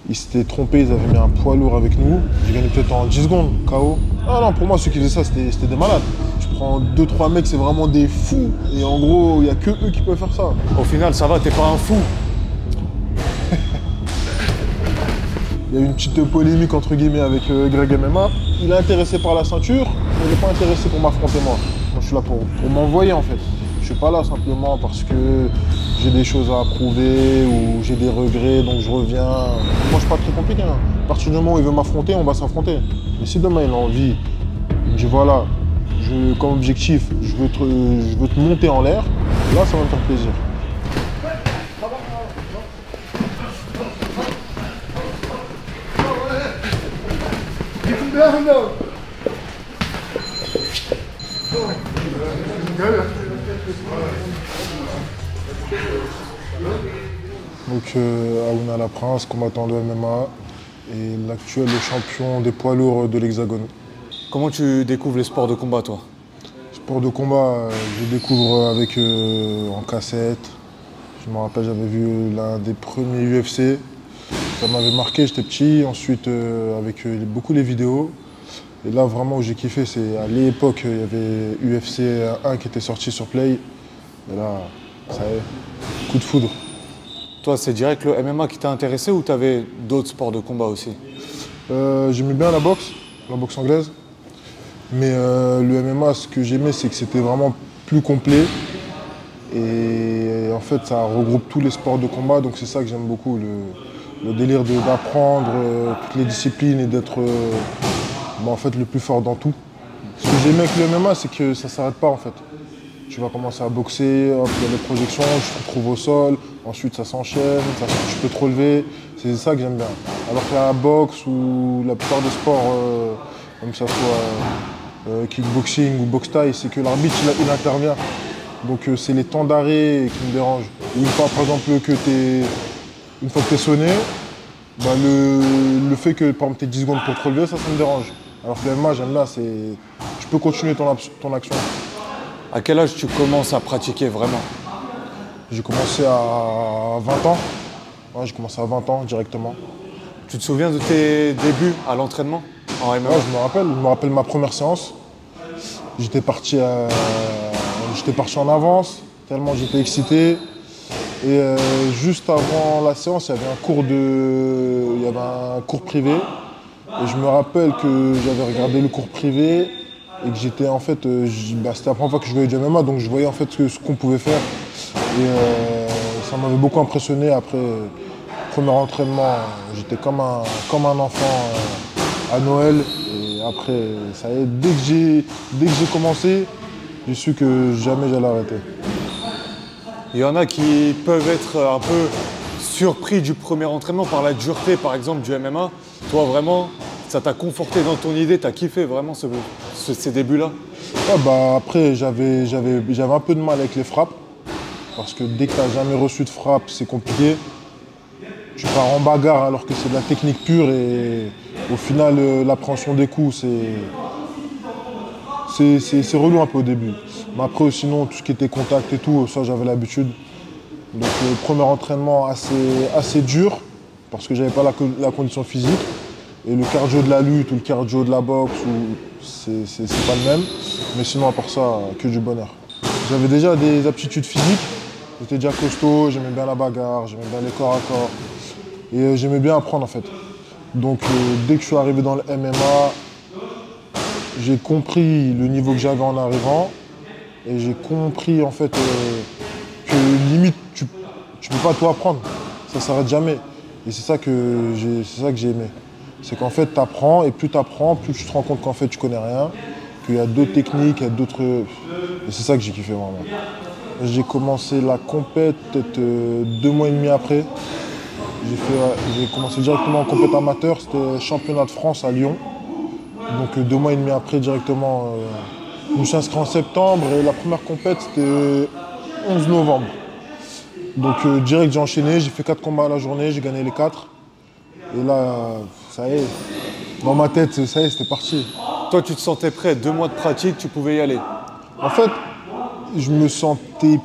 Ils s'étaient trompés, ils avaient mis un poids lourd avec nous. J'ai gagné peut-être en 10 secondes, KO. Ah non, pour moi, ceux qui faisaient ça, c'était des malades. Tu prends 2-3 mecs, c'est vraiment des fous. Et en gros, il n'y a que eux qui peuvent faire ça. Au final, ça va, t'es pas un fou. Il y a eu une petite polémique entre guillemets avec Greg MMA. Il est intéressé par la ceinture, mais il n'est pas intéressé pour m'affronter moi. Moi, je suis là pour m'envoyer en fait. Je suis pas là simplement parce que j'ai des choses à prouver ou j'ai des regrets, donc je reviens. Moi, je suis pas très compliqué. Hein. À partir du moment où il veut m'affronter, on va s'affronter. Mais si demain il a envie, il me dit voilà, comme objectif, je veux te monter en l'air, là, ça va me faire plaisir. Donc Aouna Laprince, combattant de MMA et l'actuel champion des poids lourds de l'Hexagone. Comment tu découvres les sports de combat, toi? Sport de combat, je découvre avec en cassette. Je me rappelle, j'avais vu l'un des premiers UFC. Ça m'avait marqué, j'étais petit. Ensuite, avec beaucoup les vidéos. Et là, vraiment, où j'ai kiffé, c'est à l'époque, il y avait UFC 1 qui était sorti sur Play. Et là, ça y est, coup de foudre. Toi, c'est direct le MMA qui t'a intéressé ou t'avais d'autres sports de combat aussi? J'aimais bien la boxe anglaise. Mais le MMA, ce que j'aimais, c'est que c'était vraiment plus complet. Et en fait, ça regroupe tous les sports de combat. Donc c'est ça que j'aime beaucoup, le délire d'apprendre toutes les disciplines et d'être en fait, le plus fort dans tout. Ce que j'aime avec le MMA, c'est que ça ne s'arrête pas en fait. Tu vas commencer à boxer, hop, il y a les projections, tu te retrouves au sol, ensuite ça s'enchaîne, tu peux te relever. C'est ça que j'aime bien. Alors que la boxe ou la plupart des sports, comme ça soit kickboxing ou boxe thaï, c'est que l'arbitre il intervient. Donc c'est les temps d'arrêt qui me dérangent. Une fois par exemple une fois que tu es sonné, bah, le fait que par exemple tu aies 10 secondes pour te relever, ça me dérange. Alors que le MMA, j'aime bien, tu peux continuer ton action. À quel âge tu commences à pratiquer vraiment? J'ai commencé à 20 ans. Ouais, j'ai commencé à 20 ans directement. Tu te souviens de tes débuts à l'entraînement en MMA? Ouais, je me rappelle ma première séance. J'étais parti en avance, tellement j'étais excité. Et juste avant la séance, il y avait un cours privé. Et je me rappelle que j'avais regardé le cours privé et que j'étais en fait, c'était la première fois que je voyais du MMA, donc je voyais en fait ce qu'on pouvait faire. Et ça m'avait beaucoup impressionné. Après, premier entraînement, j'étais comme un enfant à Noël. Et après, ça y est, dès que j'ai commencé, j'ai su que jamais j'allais arrêter. Il y en a qui peuvent être un peu surpris du premier entraînement par la dureté, par exemple, du MMA. Toi, vraiment, ça t'a conforté dans ton idée, t'as kiffé vraiment ces débuts-là? Ouais, bah, après, j'avais un peu de mal avec les frappes. Parce que dès que tu n'as jamais reçu de frappe, c'est compliqué. Tu pars en bagarre alors que c'est de la technique pure et au final, l'appréhension des coups, c'est relou un peu au début. Mais après, sinon, tout ce qui était contact et tout, ça, j'avais l'habitude. Donc, premier entraînement assez dur parce que j'avais pas la condition physique. Et le cardio de la lutte ou le cardio de la boxe, c'est pas le même. Mais sinon, à part ça, que du bonheur. J'avais déjà des aptitudes physiques. J'étais déjà costaud, j'aimais bien la bagarre, j'aimais bien les corps à corps. Et j'aimais bien apprendre en fait. Donc dès que je suis arrivé dans le MMA, j'ai compris le niveau que j'avais en arrivant. Et j'ai compris en fait que limite, tu peux pas tout apprendre. Ça s'arrête jamais. Et c'est ça que j'ai aimé. C'est qu'en fait, tu apprends et plus tu apprends, plus tu te rends compte qu'en fait, tu connais rien. Qu'il y a d'autres techniques, il y a d'autres... Et c'est ça que j'ai kiffé vraiment. J'ai commencé la compète peut-être 2 mois et demi après. J'ai commencé directement en compète amateur, c'était championnat de France à Lyon. Donc 2 mois et demi après directement, je me suis inscrit en septembre et la première compète c'était 11 novembre. Donc direct j'ai enchaîné, j'ai fait 4 combats à la journée, j'ai gagné les 4. Et là, ça y est, dans ma tête, ça y est, c'était parti. Toi, tu te sentais prêt, 2 mois de pratique, tu pouvais y aller? En fait, je me sentais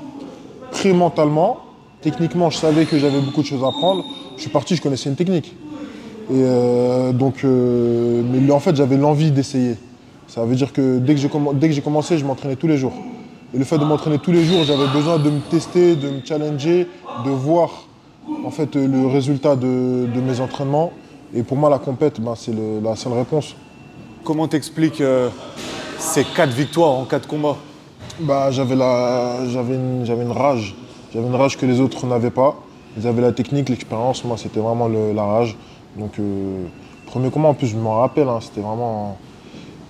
prêt mentalement. Techniquement, je savais que j'avais beaucoup de choses à apprendre. Je suis parti, je connaissais une technique. Et mais en fait, j'avais l'envie d'essayer. Ça veut dire que dès que j'ai commencé, je m'entraînais tous les jours. Et le fait de m'entraîner tous les jours, j'avais besoin de me tester, de me challenger, de voir en fait, le résultat de mes entraînements. Et pour moi, la compète, ben, c'est la seule réponse. Comment t'expliques ces 4 victoires en 4 combats? Bah, j'avais une rage. J'avais une rage que les autres n'avaient pas. Ils avaient la technique, l'expérience. Moi, c'était vraiment la rage. Donc, premier combat, en plus, je me rappelle, hein, c'était vraiment...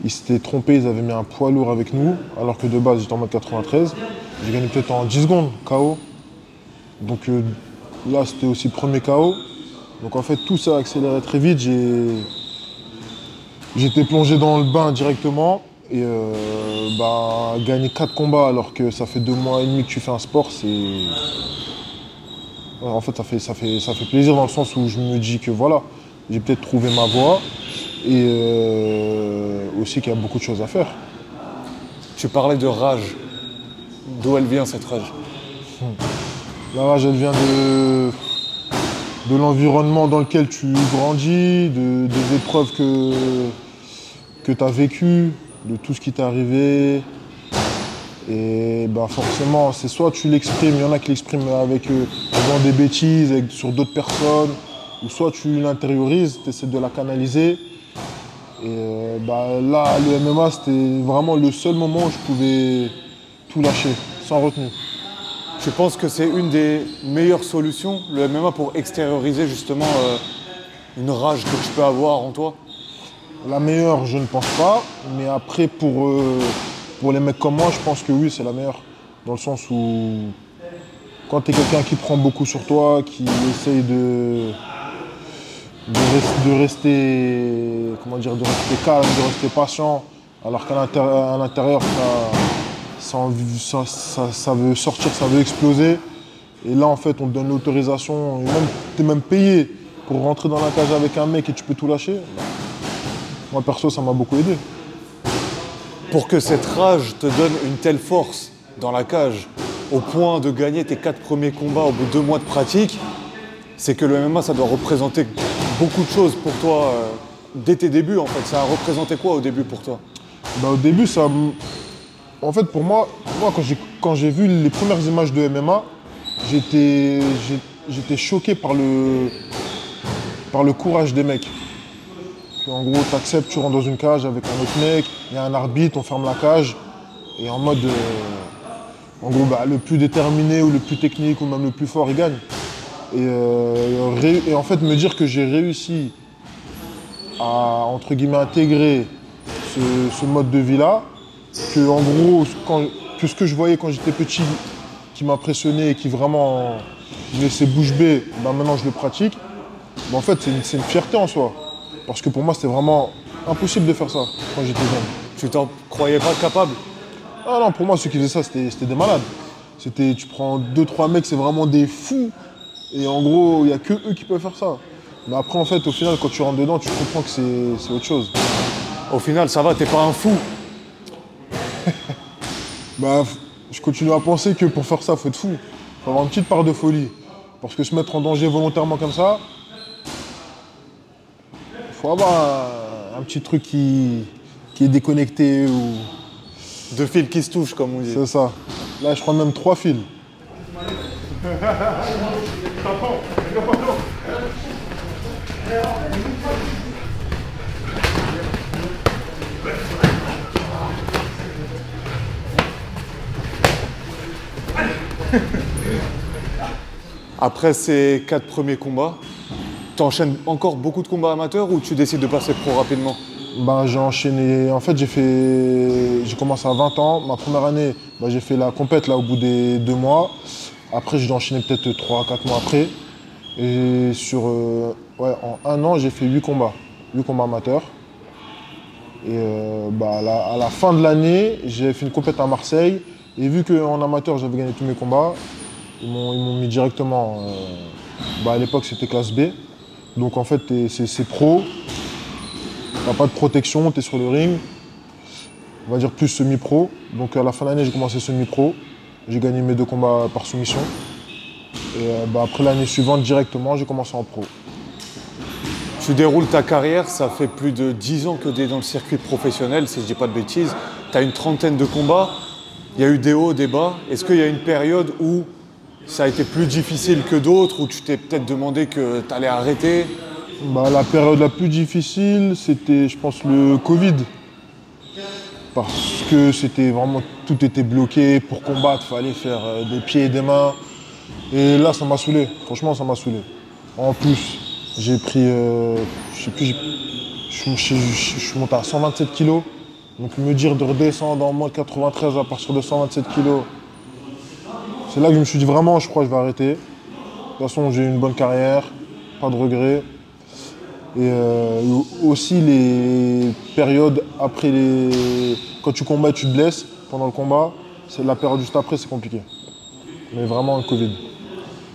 Ils s'étaient trompés, ils avaient mis un poids lourd avec nous, alors que de base, j'étais en mode 93. J'ai gagné peut-être en 10 secondes, KO. Donc là, c'était aussi le premier KO. Donc en fait, tout ça a accéléré très vite. J'étais plongé dans le bain directement. Et gagner 4 combats alors que ça fait 2 mois et demi que tu fais un sport, c'est... Ouais, en fait, ça fait plaisir dans le sens où je me dis que voilà, j'ai peut-être trouvé ma voie. Et aussi qu'il y a beaucoup de choses à faire. Tu parlais de rage. D'où elle vient cette rage? La rage, elle vient de l'environnement dans lequel tu grandis, des épreuves que tu as vécues, de tout ce qui t'est arrivé. Et bah forcément, c'est soit tu l'exprimes, il y en a qui l'expriment avec faisant des bêtises sur d'autres personnes, ou soit tu l'intériorises, tu essaies de la canaliser. Et là, le MMA, c'était vraiment le seul moment où je pouvais tout lâcher, sans retenue. Tu penses que c'est une des meilleures solutions, le MMA, pour extérioriser justement une rage que tu peux avoir en toi? La meilleure, je ne pense pas. Mais après, pour les mecs comme moi, je pense que oui, c'est la meilleure. Dans le sens où, quand tu es quelqu'un qui prend beaucoup sur toi, qui essaye de rester, comment dire, de rester calme, de rester patient, alors qu'à l'intérieur, ça veut sortir, ça veut exploser. Et là, en fait, on te donne l'autorisation, tu es même payé pour rentrer dans la cage avec un mec et tu peux tout lâcher. Moi, perso, ça m'a beaucoup aidé. Pour que cette rage te donne une telle force dans la cage, au point de gagner tes 4 premiers combats au bout de 2 mois de pratique, c'est que le MMA, ça doit représenter beaucoup de choses pour toi dès tes débuts, en fait. Ça a représenté quoi au début pour toi? Au début, en fait, pour moi quand j'ai vu les premières images de MMA, j'étais choqué par le courage des mecs. En gros, tu acceptes, tu rentres dans une cage avec un autre mec, il y a un arbitre, on ferme la cage, et en mode, en gros, le plus déterminé ou le plus technique ou même le plus fort, il gagne. Et en fait, me dire que j'ai réussi à, entre guillemets, intégrer ce mode de vie-là, que en gros, que ce que je voyais quand j'étais petit, qui m'impressionnait et qui vraiment me laissait bouche bée, maintenant je le pratique, en fait, c'est une fierté en soi. Parce que pour moi, c'était vraiment impossible de faire ça quand j'étais jeune. Tu t'en croyais pas capable? Ah non, pour moi, ceux qui faisaient ça, c'était des malades. Tu prends 2-3 mecs, c'est vraiment des fous. Et en gros, il n'y a que eux qui peuvent faire ça. Mais après, en fait, au final, quand tu rentres dedans, tu comprends que c'est autre chose. Au final, ça va, t'es pas un fou. Je continue à penser que pour faire ça, il faut être fou. Il faut avoir une petite part de folie. Parce que se mettre en danger volontairement comme ça, il faut avoir un petit truc qui est déconnecté ou... 2 fils qui se touchent, comme on dit. C'est ça. Là, je crois même 3 fils. Après ces 4 premiers combats, t'enchaînes encore beaucoup de combats amateurs ou tu décides de passer pro rapidement? J'ai enchaîné. En fait, j'ai commencé à 20 ans. Ma première année, j'ai fait la compète là, au bout des 2 mois. Après, j'ai enchaîné peut-être 3-4 mois après. Et en 1 an, j'ai fait 8 combats. 8 combats amateurs. Et à la fin de l'année, j'ai fait une compète à Marseille. Et vu qu'en amateur, j'avais gagné tous mes combats, ils m'ont mis directement. À l'époque, c'était classe B. Donc en fait, c'est pro. T'as pas de protection, tu es sur le ring. On va dire plus semi-pro. Donc à la fin de l'année, j'ai commencé semi-pro. J'ai gagné mes 2 combats par soumission. Et après l'année suivante, directement, j'ai commencé en pro. Tu déroules ta carrière, ça fait plus de 10 ans que tu es dans le circuit professionnel, si je ne dis pas de bêtises. Tu as une trentaine de combats, il y a eu des hauts, des bas. Est-ce qu'il y a une période où ça a été plus difficile que d'autres, où tu t'es peut-être demandé que tu allais arrêter? Bah, la période la plus difficile, c'était, je pense, le Covid. Parce que c'était vraiment, tout était bloqué. Pour combattre, il fallait faire des pieds et des mains. Et là, ça m'a saoulé. Franchement, ça m'a saoulé. En plus, j'ai pris, je sais plus, je suis monté à 127 kilos. Donc me dire de redescendre en moins de 93 à partir de 127 kilos, c'est là que je me suis dit vraiment, je crois que je vais arrêter. De toute façon, j'ai eu une bonne carrière, pas de regrets. Et aussi les périodes après quand tu combats, tu te blesses pendant le combat. C'est la période juste après, c'est compliqué. Mais vraiment le Covid.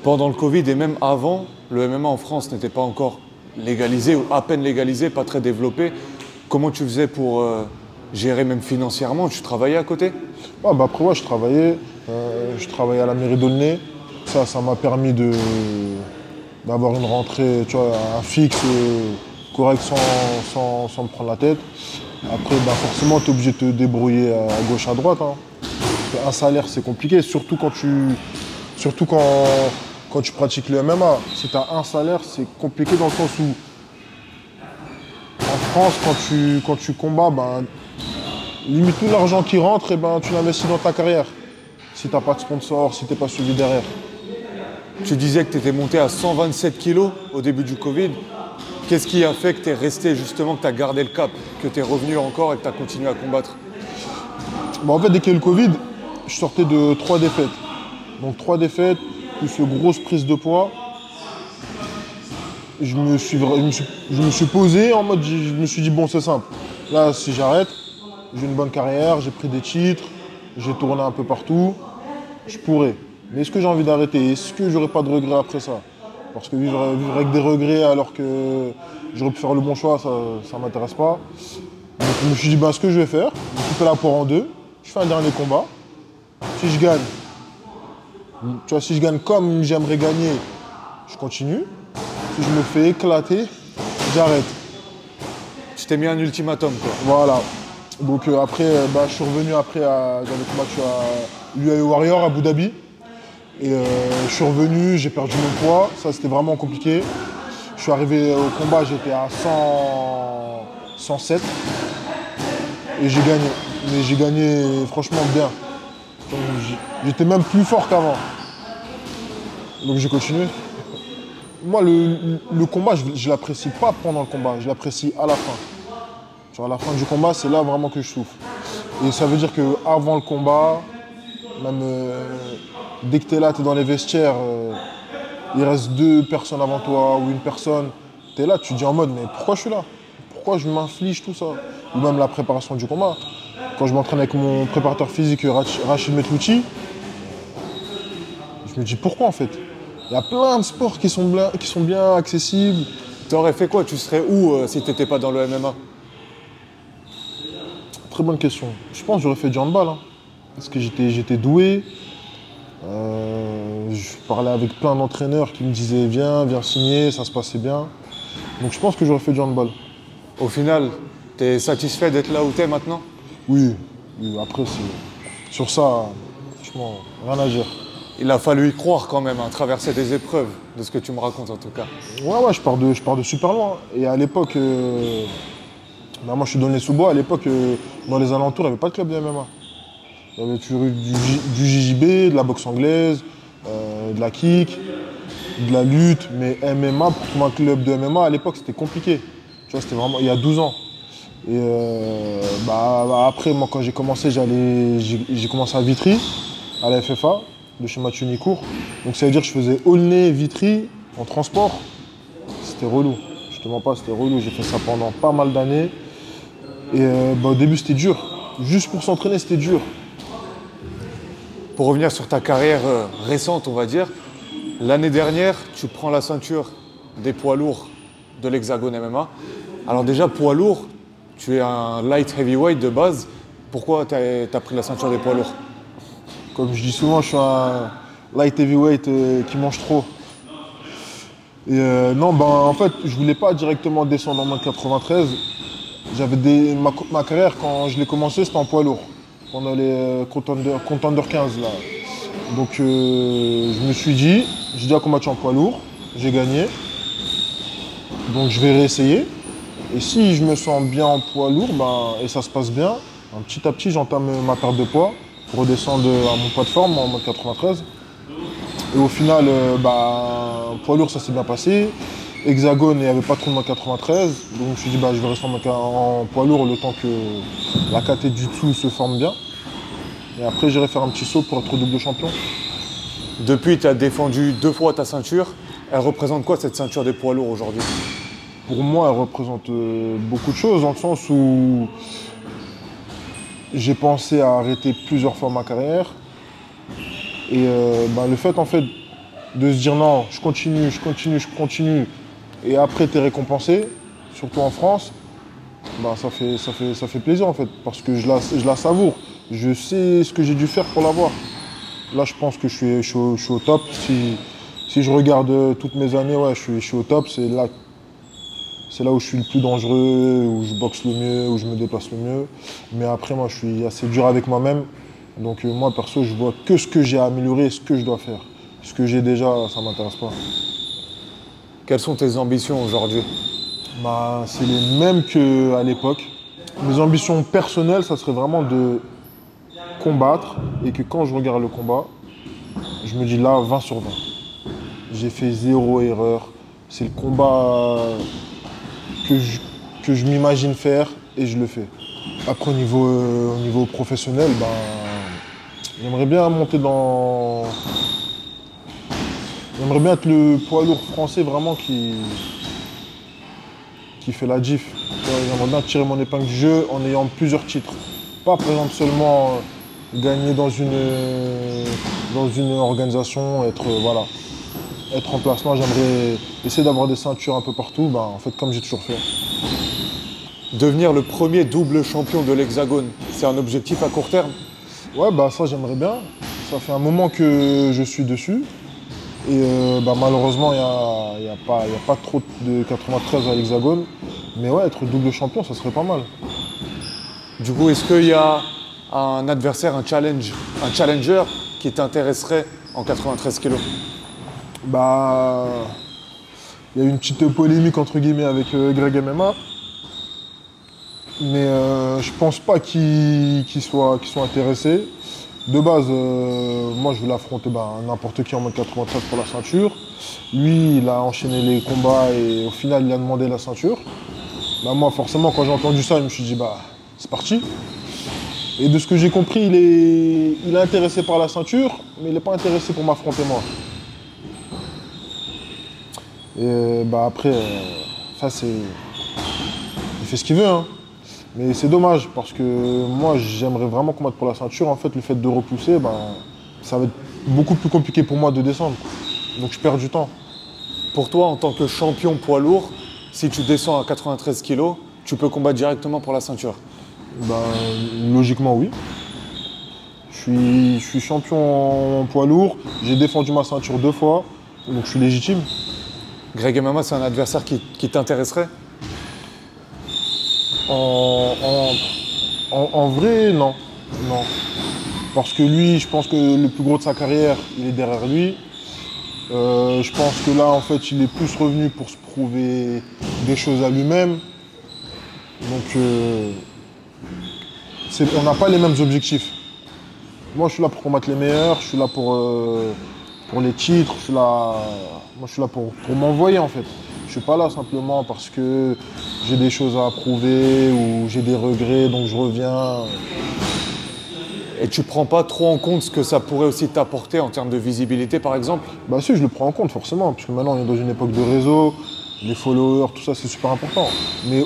Pendant le Covid et même avant, le MMA en France n'était pas encore légalisé ou à peine légalisé, pas très développé. Comment tu faisais pour gérer même financièrement? Tu travaillais à côté? Ah, bah après, ouais, je travaillais. Je travaillais à la mairie d'Aulnay. Ça m'a permis d'avoir une rentrée, tu vois, un fixe correct sans me prendre la tête. Après, bah forcément, tu es obligé de te débrouiller à gauche, à droite. Hein. Un salaire, c'est compliqué, surtout quand tu pratiques le MMA. Si tu as un salaire, c'est compliqué dans le sens où, en France, quand tu combats, ben, limite tout l'argent qui rentre, et ben, tu l'investis dans ta carrière. Si tu n'as pas de sponsor, si tu n'es pas suivi derrière. Tu disais que tu étais monté à 127 kilos au début du Covid. Qu'est-ce qui a fait que tu es resté justement, que tu as gardé le cap, que tu es revenu encore et que tu as continué à combattre? Bon, en fait, dès qu'il y a eu le Covid, je sortais de 3 défaites. Donc 3 défaites, plus une grosse prise de poids. Je me suis posé en mode, je me suis dit, bon, c'est simple. Là, si j'arrête, j'ai une bonne carrière, j'ai pris des titres, j'ai tourné un peu partout, je pourrais. Mais est-ce que j'ai envie d'arrêter? Est-ce que j'aurai pas de regrets après ça? Parce que vivre avec des regrets alors que j'aurais pu faire le bon choix, ça ne m'intéresse pas. Donc je me suis dit, ben, ce que je vais faire, je vais couper la poire en deux, je fais un dernier combat. Si je gagne, tu vois, si je gagne comme j'aimerais gagner, je continue. Si je me fais éclater, j'arrête. Tu t'es mis un ultimatum, quoi. Voilà. Donc après, bah, je suis revenu après, j'avais combattu à l'UAE Warrior à Abu Dhabi. Et je suis revenu, j'ai perdu mon poids, ça c'était vraiment compliqué. Je suis arrivé au combat, j'étais à 107 et j'ai gagné. Mais j'ai gagné franchement bien. J'étais même plus fort qu'avant. Donc j'ai continué. Moi, le combat, je l'apprécie pas pendant le combat, je l'apprécie à la fin. Genre à la fin du combat, c'est là vraiment que je souffre. Et ça veut dire qu'avant le combat, même dès que tu es là, tu es dans les vestiaires, il reste 2 personnes avant toi ou une personne, tu es là, tu te dis en mode, mais pourquoi je suis là? Pourquoi je m'inflige tout ça? Ou même la préparation du combat. Quand je m'entraîne avec mon préparateur physique, Rachid Metlouti, je me dis pourquoi en fait? Il y a plein de sports qui sont bien accessibles. Tu aurais fait quoi? Tu serais où si tu n'étais pas dans le MMA? Très bonne question. Je pense que j'aurais fait du handball. Hein, parce que j'étais doué. Je parlais avec plein d'entraîneurs qui me disaient viens signer, ça se passait bien. Donc je pense que j'aurais fait du handball. Au final, tu es satisfait d'être là où tu es maintenant? Oui. Après, sur ça, franchement, rien à dire. Il a fallu y croire quand même, hein, traverser des épreuves, de ce que tu me racontes en tout cas. Ouais, je pars de super loin. Et à l'époque, moi je suis dans les sous-bois, à l'époque, dans les alentours, il n'y avait pas de club de MMA. Il y avait toujours eu du JJB, de la boxe anglaise, de la kick, de la lutte, mais MMA, pour trouver un club de MMA, à l'époque, c'était compliqué. Tu vois, c'était vraiment il y a 12 ans. Et après, moi, quand j'ai commencé, j'ai commencé à Vitry, à la FFA, de chez Mathieu Nicourt. Donc ça veut dire que je faisais Aulnay, Vitry, en transport. C'était relou. Je te mens pas, c'était relou. J'ai fait ça pendant pas mal d'années. Et au début, c'était dur. Juste pour s'entraîner, c'était dur. Pour revenir sur ta carrière récente, on va dire, l'année dernière, tu prends la ceinture des poids lourds de l'Hexagone MMA. Alors déjà, poids lourd, tu es un light heavyweight de base. Pourquoi tu as pris la ceinture des poids lourds? Comme je dis souvent, je suis un light heavyweight qui mange trop. Et non, ben, en fait, je voulais pas directement descendre en moins de 93. Ma carrière, quand je l'ai commencé, c'était en poids lourd. Pendant les Contender 15, là. Donc, je me suis dit, j'ai déjà combattu en poids lourd, j'ai gagné. Donc, je vais réessayer. Et si je me sens bien en poids lourd, ben, et ça se passe bien, petit à petit, j'entame ma perte de poids pour redescendre à mon poids de forme en mode 93. Et au final, poids lourd, ça s'est bien passé. Hexagone, il n'y avait pas trop de moins 93. Donc je me suis dit, je vais rester en poids lourd le temps que la caté du dessous se forme bien. Et après, j'irai faire un petit saut pour être double champion. Depuis, tu as défendu 2 fois ta ceinture. Elle représente quoi cette ceinture des poids lourds aujourd'hui? Pour moi, elle représente beaucoup de choses, dans le sens où j'ai pensé à arrêter plusieurs fois ma carrière. Et le fait, en fait, de se dire non, je continue, et après tu es récompensé, surtout en France, ça fait plaisir en fait, parce que je la savoure. Je sais ce que j'ai dû faire pour l'avoir. Là, je pense que je suis au top. Si je regarde toutes mes années, ouais, je suis au top. C'est là où je suis le plus dangereux, où je boxe le mieux, où je me déplace le mieux. Mais après, moi, je suis assez dur avec moi-même. Donc moi, perso, je vois que ce que j'ai à améliorer et ce que je dois faire. Ce que j'ai déjà, ça ne m'intéresse pas. Quelles sont tes ambitions aujourd'hui? C'est les mêmes qu'à l'époque. Mes ambitions personnelles, ça serait vraiment de combattre et que quand je regarde le combat, je me dis là, 20 sur 20. J'ai fait 0 erreur. C'est le combat que je m'imagine faire et je le fais. Après, au niveau professionnel, j'aimerais bien monter dans... J'aimerais bien être le poids lourd français vraiment qui fait la diff. J'aimerais bien tirer mon épingle du jeu en ayant plusieurs titres. Pas par exemple seulement gagner dans une organisation, être en place. Moi, j'aimerais essayer d'avoir des ceintures un peu partout, en fait comme j'ai toujours fait. Devenir le premier double champion de l'Hexagone, c'est un objectif à court terme? Ouais, ça j'aimerais bien. Ça fait un moment que je suis dessus. Et malheureusement, il n'y a pas trop de 93 à l'Hexagone. Mais ouais, être double champion, ça serait pas mal. Du coup, est-ce qu'il y a un adversaire, un challenger qui t'intéresserait en 93 kilos? Il y a eu une petite polémique entre guillemets avec Greg MMA. Mais je pense pas qu'ils soient intéressés. De base, moi je voulais affronter n'importe qui en mode 93 pour la ceinture. Lui, il a enchaîné les combats et au final, il a demandé la ceinture. Moi, forcément, quand j'ai entendu ça, je me suis dit, c'est parti. Et de ce que j'ai compris, il est intéressé par la ceinture, mais il n'est pas intéressé pour m'affronter moi. Et après, ça c'est... Il fait ce qu'il veut, hein. Mais c'est dommage parce que moi j'aimerais vraiment combattre pour la ceinture. En fait, le fait de repousser, ça va être beaucoup plus compliqué pour moi de descendre. Donc je perds du temps. Pour toi, en tant que champion poids lourd, si tu descends à 93 kg, tu peux combattre directement pour la ceinture? Logiquement, oui. Je suis champion en poids lourd. J'ai défendu ma ceinture 2 fois, donc je suis légitime. Greg MMA, c'est un adversaire qui t'intéresserait? En vrai, non. Non. Parce que lui, je pense que le plus gros de sa carrière, il est derrière lui. Je pense que là, en fait, il est plus revenu pour se prouver des choses à lui-même. Donc, on n'a pas les mêmes objectifs. Moi, je suis là pour combattre les meilleurs, je suis là pour les titres, moi, je suis là pour m'envoyer, en fait. Je suis pas là simplement parce que j'ai des choses à prouver ou j'ai des regrets, donc je reviens. Et tu prends pas trop en compte ce que ça pourrait aussi t'apporter en termes de visibilité, par exemple? Si, je le prends en compte, forcément, parce que maintenant, on est dans une époque de réseau, les followers, tout ça, c'est super important. Mais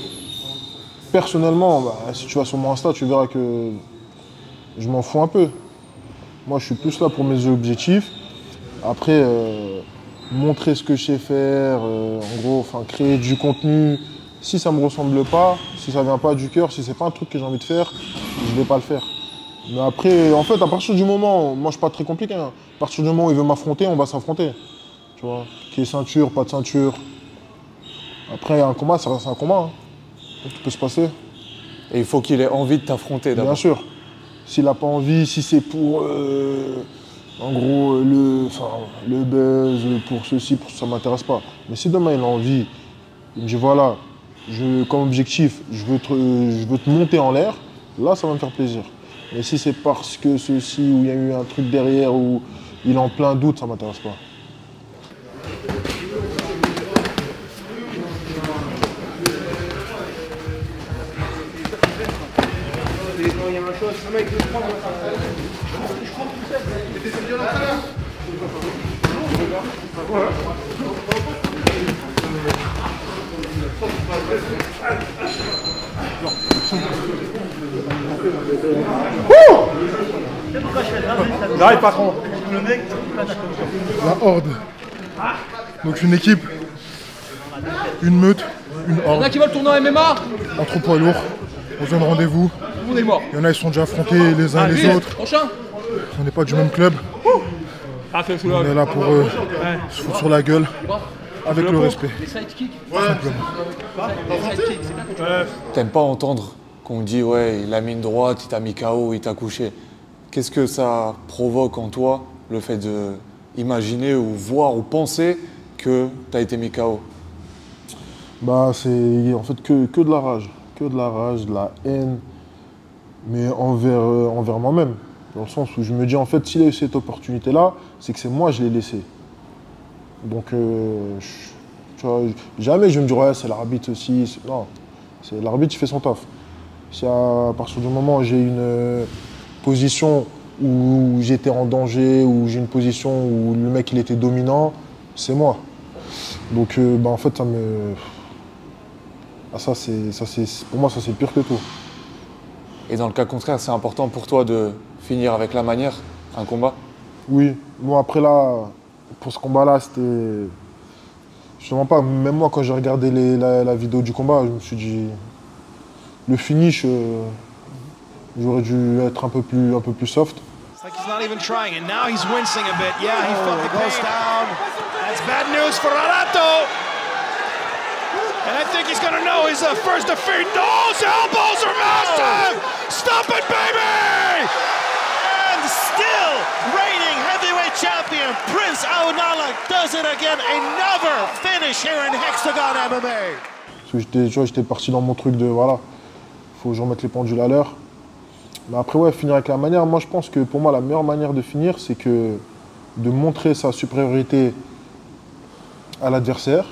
personnellement, si tu vas sur mon Insta, tu verras que je m'en fous un peu. Moi, je suis plus là pour mes objectifs. Après, montrer ce que je sais faire, en gros, créer du contenu. Si ça ne me ressemble pas, si ça ne vient pas du cœur, si c'est pas un truc que j'ai envie de faire, je ne vais pas le faire. Mais après, en fait, à partir du moment, moi je suis pas très compliqué, hein. À partir du moment où il veut m'affronter, on va s'affronter. Tu vois, qui est ceinture, pas de ceinture. Après, un combat, ça reste un combat. Hein. Tout peut se passer. Et il faut qu'il ait envie de t'affronter d'abord. Bien sûr. S'il n'a pas envie, si c'est pour, en gros, le buzz, pour ceci, pour ça ne m'intéresse pas. Mais si demain il a envie, il me dit voilà, comme objectif, je veux te monter en l'air, là, ça va me faire plaisir. Mais si c'est parce que ceci, ou il y a eu un truc derrière, ou il est en plein doute, ça ne m'intéresse pas. J'arrive patron. La horde. Donc une équipe, une meute, une Il y en horde. a qui veulent tourner en MMA. Entre poids lourds, on se donne rendez-vous. Tout le monde est mort. Il y en a, ils sont déjà affrontés les uns les autres. Prochain. On n'est pas du même club. Ah, c'est sous On est là pour se foutre sur la gueule avec le respect. Les sidekicks. Simplement. Les sidekicks, c'est bien. T'aimes pas entendre qu'on dit ouais, il a mis une droite, il t'a mis KO, il t'a couché. Qu'est-ce que ça provoque en toi, le fait de imaginer ou voir ou penser que t'as été mis KO? Bah, c'est en fait que de la rage. Que de la rage, de la haine, mais envers moi-même. Dans le sens où je me dis, en fait, s'il a eu cette opportunité-là, c'est que c'est moi, je l'ai laissé. Donc, tu vois, jamais je vais me dire, ouais, c'est l'arbitre aussi. Non, c'est l'arbitre qui fait son taf. Si à partir du moment où j'ai une position où j'étais en danger, où j'ai une position où le mec il était dominant, c'est moi. Donc, bah, en fait, ça me. Ah, pour moi, ça c'est pire que tout. Et dans le cas contraire, c'est important pour toi de finir avec la manière, un combat? Oui, bon après là, pour ce combat-là, c'était. Je te mens pas, même moi quand j'ai regardé la vidéo du combat, je me suis dit. Le finish, j'aurais dû être un peu plus soft. It's like he's not even trying, and now he's wincing a bit. Yeah, he felt the goes down. That's bad news for Arato. And I think he's gonna know his first defeat. Those elbows are massive! Stop it, baby! And still reigning heavyweight champion, Prince Aounala does it again. Another finish here in Hexagon MMA. Parce que j'étais parti dans mon truc de voilà, faut que je remette les pendules à l'heure. Mais après, ouais, finir avec la manière, moi je pense que pour moi la meilleure manière de finir, c'est que de montrer sa supériorité à l'adversaire.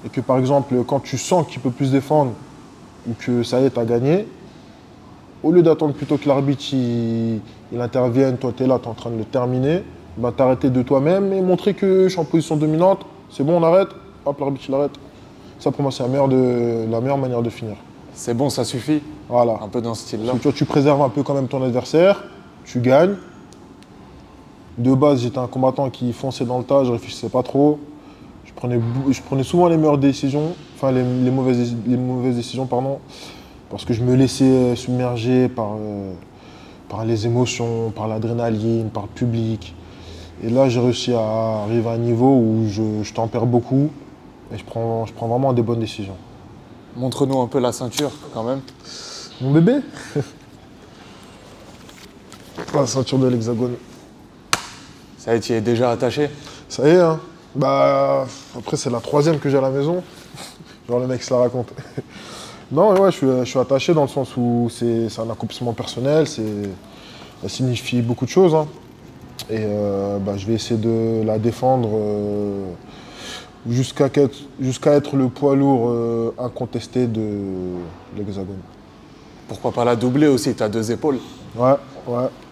Et que par exemple, quand tu sens qu'il peut plus défendre ou que ça y est, tu as gagné, au lieu d'attendre plutôt que l'arbitre il intervienne, toi tu es là, tu es en train de le terminer, bah, t'arrêter de toi-même et montrer que je suis en position dominante, c'est bon, on arrête, hop, l'arbitre il arrête. Ça pour moi, c'est la meilleure manière de finir. C'est bon, ça suffit? Voilà. Un peu dans ce style-là. Tu vois, tu préserves un peu quand même ton adversaire, tu gagnes. De base, j'étais un combattant qui fonçait dans le tas, je réfléchissais pas trop. Je prenais souvent les meilleures décisions, enfin les mauvaises décisions, pardon, parce que je me laissais submerger par les émotions, par l'adrénaline, par le public. Et là, j'ai réussi à arriver à un niveau où je tempère beaucoup et je prends vraiment des bonnes décisions. Montre-nous un peu la ceinture, quand même. Mon bébé. La ceinture de l'Hexagone. Ça y est, tu y es déjà attaché? Ça y est, hein. Bah, après, c'est la 3e que j'ai à la maison. Genre, le mec se la raconte. Non, ouais, je suis attaché dans le sens où c'est un accomplissement personnel, ça signifie beaucoup de choses. Hein. Et bah, je vais essayer de la défendre jusqu'à être le poids lourd incontesté de l'Hexagone. Pourquoi pas la doubler aussi? T'as 2 épaules. Ouais.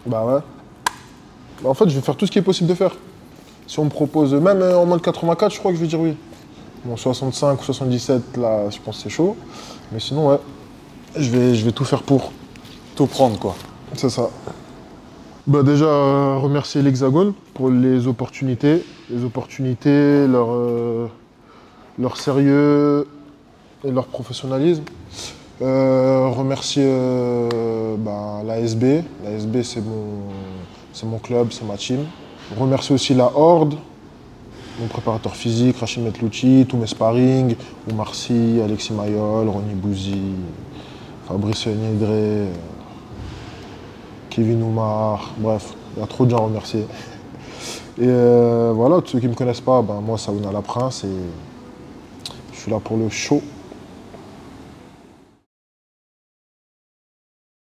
Bah, en fait, je vais faire tout ce qui est possible de faire. Si on me propose, même en moins de 84, je crois que je vais dire oui. Bon, 65 ou 77, là, je pense que c'est chaud. Mais sinon, ouais, je vais tout faire pour. Tout prendre, quoi. C'est ça. Bah déjà, remercier l'Hexagone pour les opportunités. Leur sérieux et leur professionnalisme. Remercier l'ASB. L'ASB, c'est mon club, c'est ma team. Remercier aussi la Horde, mon préparateur physique, Rachid Metlouchi, tous mes sparring, Oumar Sy, Alexis Mayol, Ronnie Bouzy, Fabrice Niedré, Kevin Oumar, bref, il y a trop de gens à remercier. Et voilà, tous ceux qui ne me connaissent pas, ben, moi, Saouna Laprince, et je suis là pour le show.